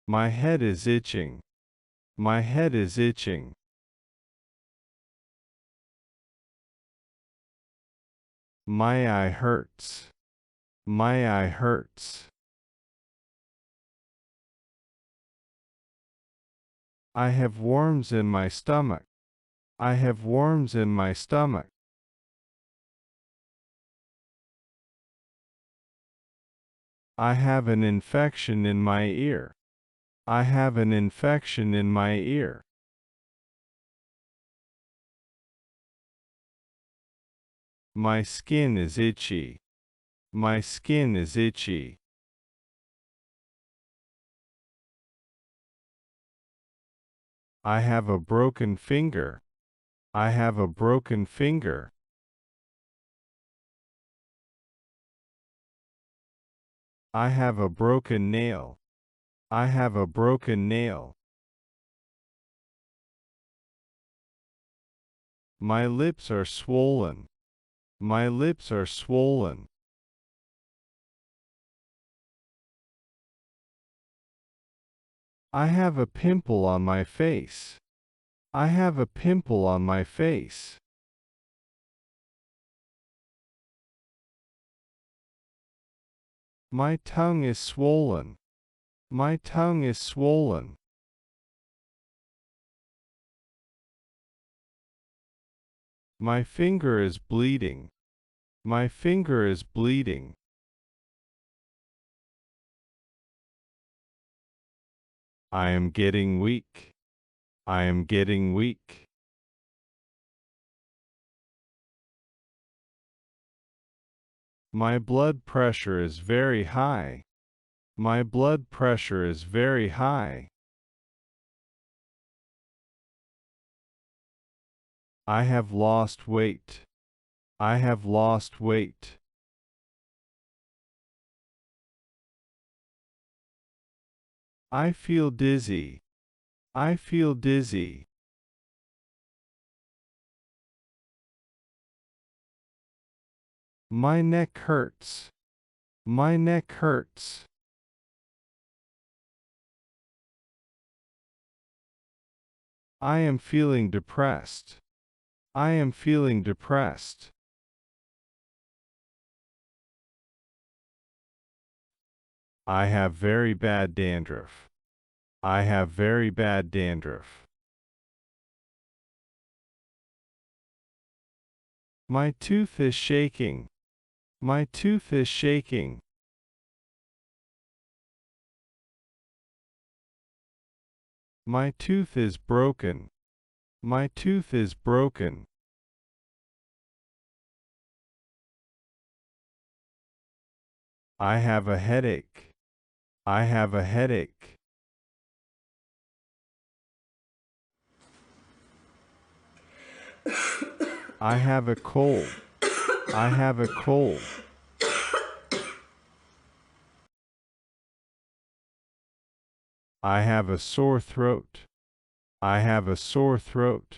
My head is itching. My head is itching. My eye hurts. My eye hurts. I have worms in my stomach. I have worms in my stomach. I have an infection in my ear. I have an infection in my ear. My skin is itchy. My skin is itchy. I have a broken finger. I have a broken finger. I have a broken nail. I have a broken nail. My lips are swollen. My lips are swollen. I have a pimple on my face. I have a pimple on my face. My tongue is swollen. My tongue is swollen. My finger is bleeding. My finger is bleeding. I am getting weak. I am getting weak. My blood pressure is very high. My blood pressure is very high. I have lost weight. I have lost weight. I feel dizzy. I feel dizzy. My neck hurts. My neck hurts. I am feeling depressed. I am feeling depressed. I have very bad dandruff. I have very bad dandruff. My tooth is shaking. My tooth is shaking. My tooth is broken. My tooth is broken. I have a headache. I have a headache. I have a cold. I have a cold. I have a sore throat. I have a sore throat.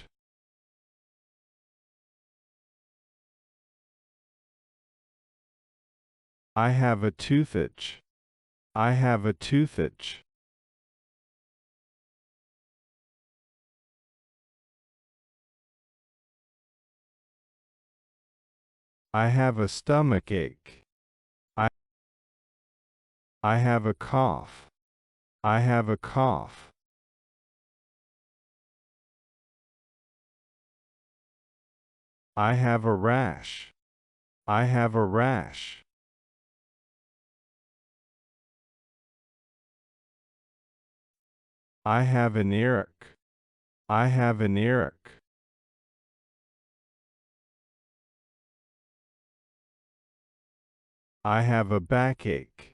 I have a toothache. I have a toothache. I have a stomach ache. I I have a cough. I have a cough. I have a rash. I have a rash. I have an earache. I have an earache. I have a backache.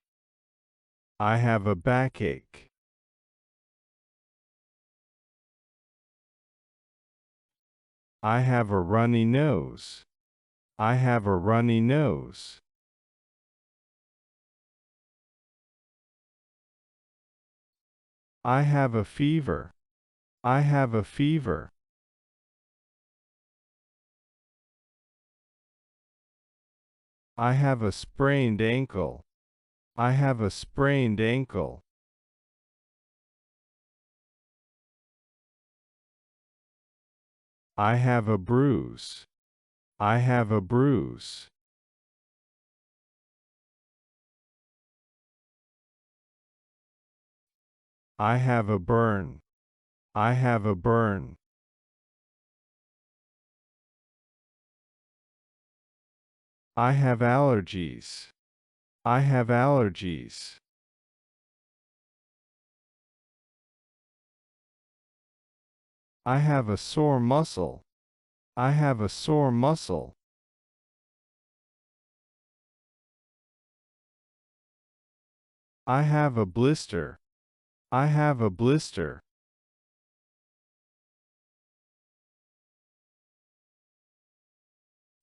I have a backache. I have a runny nose. I have a runny nose. I have a fever. I have a fever. I have a sprained ankle. I have a sprained ankle. I have a bruise. I have a bruise. I have a burn. I have a burn. I have allergies. I have allergies. I have a sore muscle. I have a sore muscle. I have a blister. I have a blister.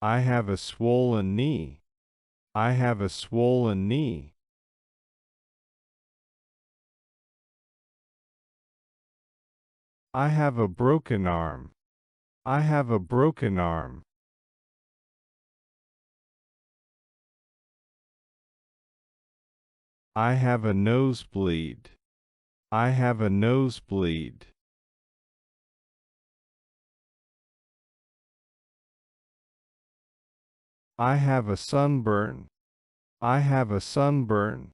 I have a swollen knee. I have a swollen knee. I have a broken arm. I have a broken arm. I have a nosebleed. I have a nosebleed. I have a sunburn. I have a sunburn.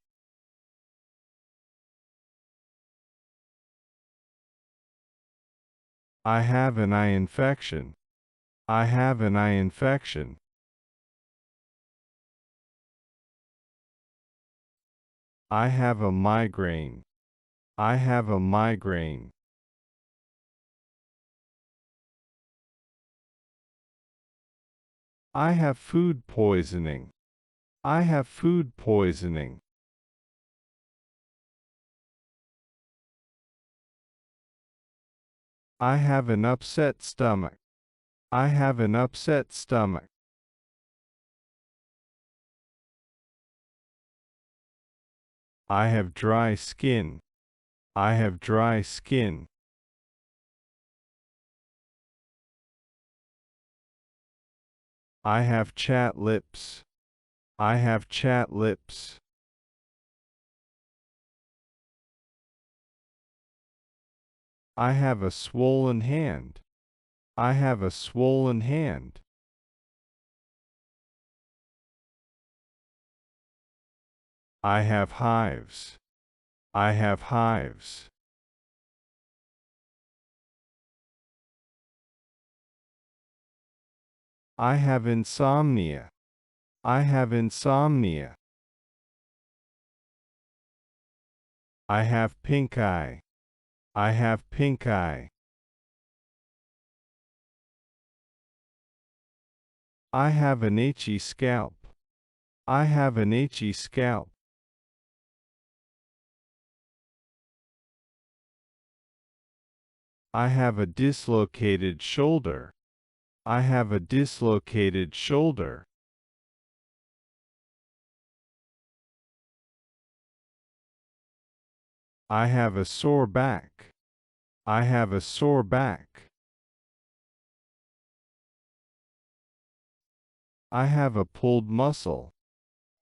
I have an eye infection. I have an eye infection. I have a migraine. I have a migraine. I have food poisoning. I have food poisoning. I have an upset stomach. I have an upset stomach. I have dry skin. I have dry skin. I have chat lips. I have chat lips. I have a swollen hand. I have a swollen hand. I have hives. I have hives. I have insomnia. I have insomnia. I have pink eye. I have pink eye. I have an itchy scalp. I have an itchy scalp. I have a dislocated shoulder. I have a dislocated shoulder. I have a sore back. I have a sore back. I have a pulled muscle.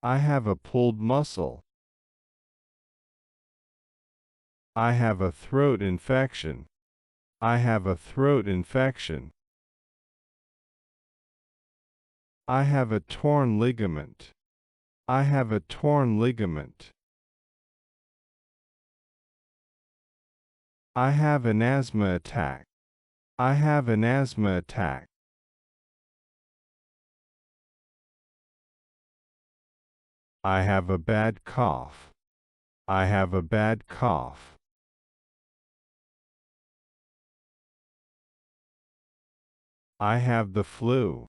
I have a pulled muscle. I have a throat infection. I have a throat infection. I have a torn ligament. I have a torn ligament. I have an asthma attack. I have an asthma attack. I have a bad cough. I have a bad cough. I have the flu.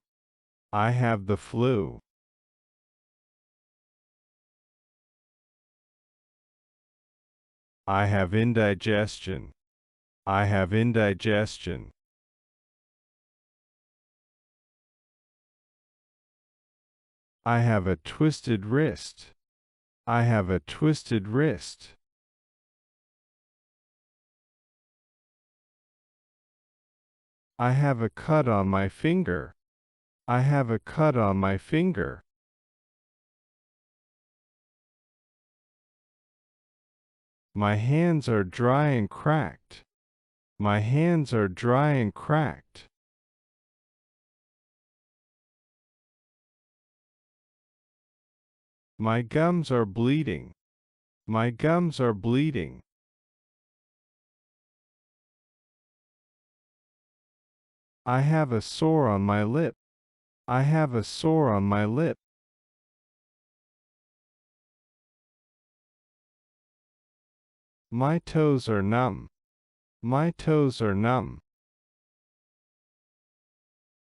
I have the flu. I have indigestion. I have indigestion. I have a twisted wrist. I have a twisted wrist. I have a cut on my finger. I have a cut on my finger. My hands are dry and cracked. My hands are dry and cracked. My gums are bleeding. My gums are bleeding. I have a sore on my lip. I have a sore on my lip. My toes are numb. My toes are numb.